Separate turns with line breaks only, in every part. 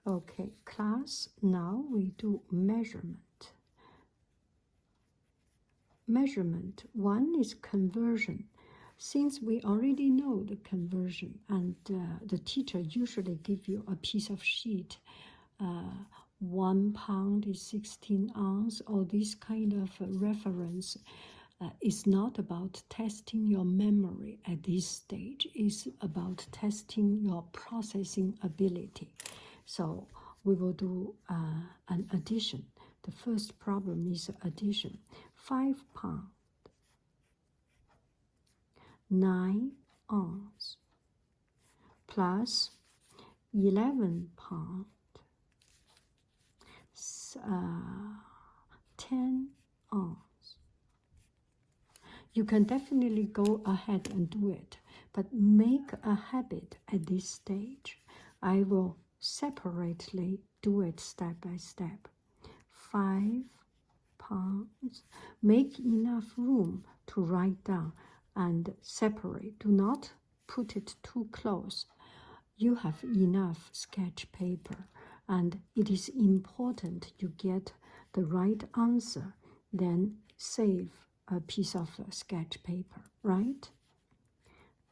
Okay, class, now we do measurement. Measurement, one is conversion. Since we already know the conversion, and the teacher usually give you a piece of sheet, 1 pound is 16 ounces, or this kind of reference is not about testing your memory at this stage. It's about testing your processing ability. So we will do an addition. The first problem is addition. 5 pounds, 9 ounces, plus 11 pounds, 10 ounces. You can definitely go ahead and do it, but make a habit at this stage. I will separately do it step by step. 5 pounds. Make enough room to write down and separate. Do not put it too close. You have enough sketch paper, and it is important you get the right answer, then save a piece of sketch paper, right?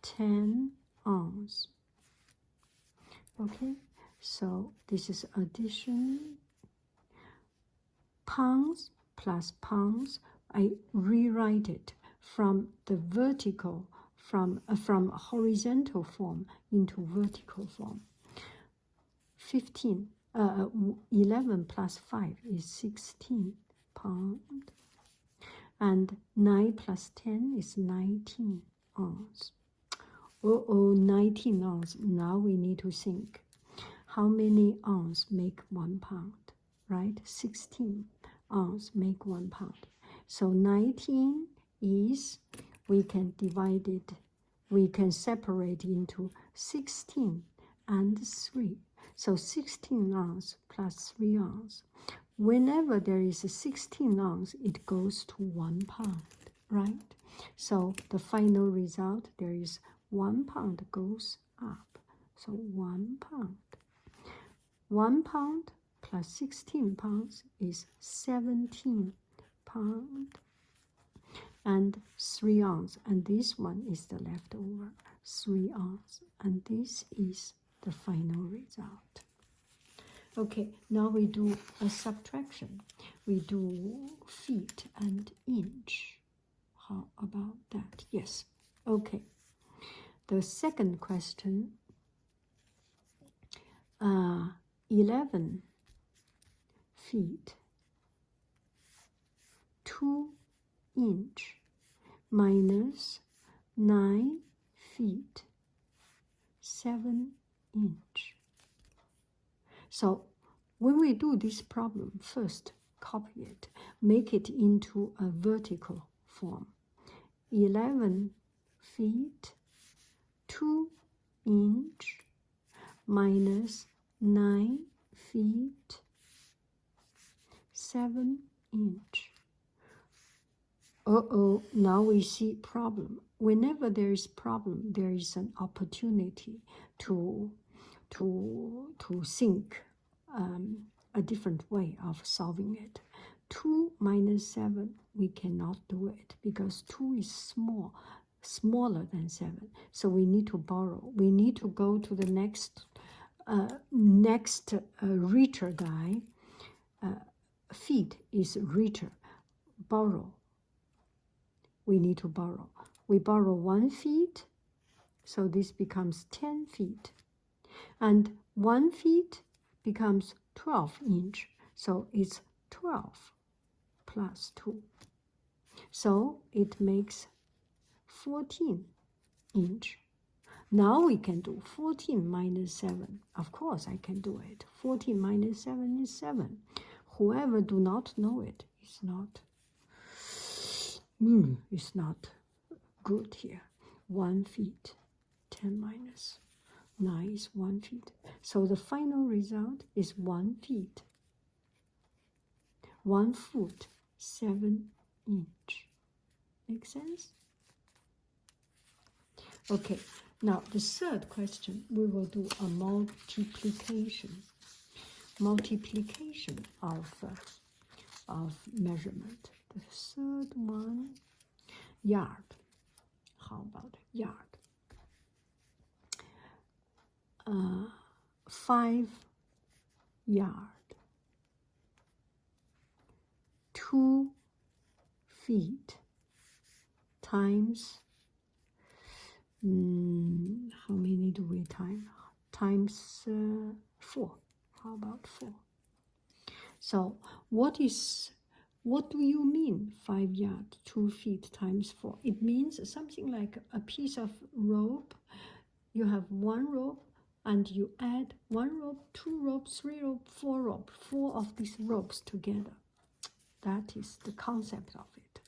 10 ounces. Okay, so this is addition. Pounds plus pounds, I rewrite it from the vertical, from horizontal form into vertical form. 11 plus 5 is 16 pounds. And 9 plus 10 is 19 ounces. 19 ounces. Now we need to think. How many ounces make 1 pound, right? 16 ounces make 1 pound. So 19 is, we can divide it, we can separate into 16 and 3. So 16 ounces plus 3 ounces. Whenever there is a 16 ounce, it goes to 1 pound, right? So the final result, there is 1 pound goes up. So 1 pound. 1 pound plus 16 pounds is 17 pounds. And 3 ounces. And this one is the leftover, 3 ounces. And this is the final result. Okay, now we do a subtraction. We do feet and inch. How about that? Yes. Okay. The second question, 11 feet, 2 inch minus 9 feet, 7 inch. So when we do this problem, first copy it, make it into a vertical form. 11 feet, 2 inch minus 9 feet, 7 inch. Now we see problem. Whenever there is problem, there is an opportunity to think a different way of solving it. 2 minus 7, we cannot do it because 2 is smaller than 7. So we need to borrow. We need to go to the next richer guy. Feet is richer. Borrow. We need to borrow. We borrow 1 feet, so this becomes 10 feet. And 1 feet becomes 12 inch, so it's 12 plus 2. So it makes 14 inch. Now we can do 14 minus 7. Of course I can do it. 14 minus 7 is 7. Whoever do not know it is not, it's not good here. 1 feet, 10 minus 9 is 1 feet. So the final result is 1 feet. 1 foot, 7 inch. Make sense? Okay, now the third question, we will do a multiplication. multiplication of measurement. The third one, yard. How about yard? 5 yard, 2 feet times, how many do we times 4? How about 4? So what do you mean 5 yard, 2 feet times 4? It means something like a piece of rope. You have 1 rope, and you add 1 rope, 2 ropes, 3 rope, 4 rope, 4 of these ropes together. That is the concept of it.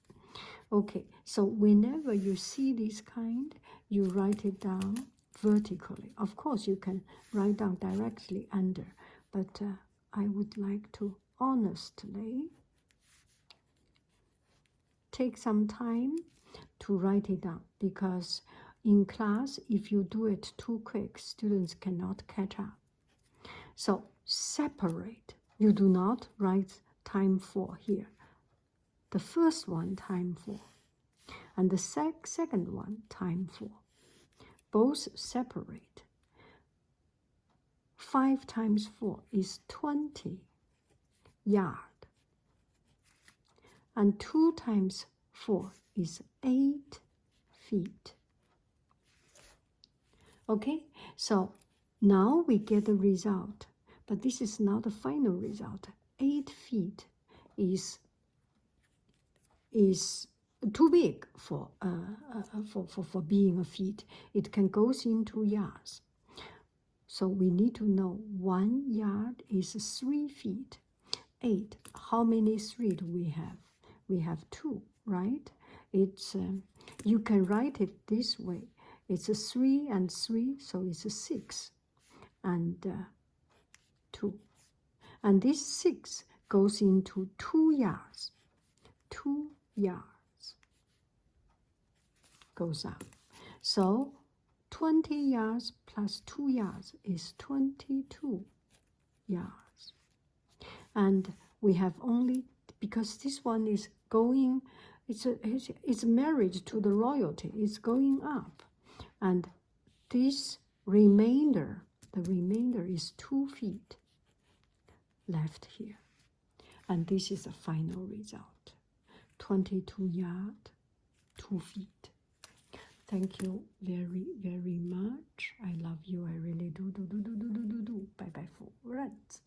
Okay, so whenever you see this kind, you write it down vertically. Of course, you can write down directly under, but I would like to honestly take some time to write it down, because in class, if you do it too quick, students cannot catch up. So separate. You do not write time 4 here. The first one, time 4. And the second one, time 4. Both separate. 5 times 4 is 20 yard. And 2 times 4 is 8 feet. Okay, so now we get the result, but this is not the final result. 8 feet is too big for being a feet. It can go into yards. So we need to know 1 yard is 3 feet. 8. How many 3 do we have? We have 2, right? It's you can write it this way. It's a 3 and 3, so it's a 6 and 2. And this 6 goes into 2 yards. 2 yards goes up. So 20 yards plus 2 yards is 22 yards. And we have only, because this one is going, it's married to the royalty, it's going up. And this remainder, the remainder is 2 feet left here. And this is the final result. 22 yard, 2 feet. Thank you very, very much. I love you. I really do. Bye bye for friends.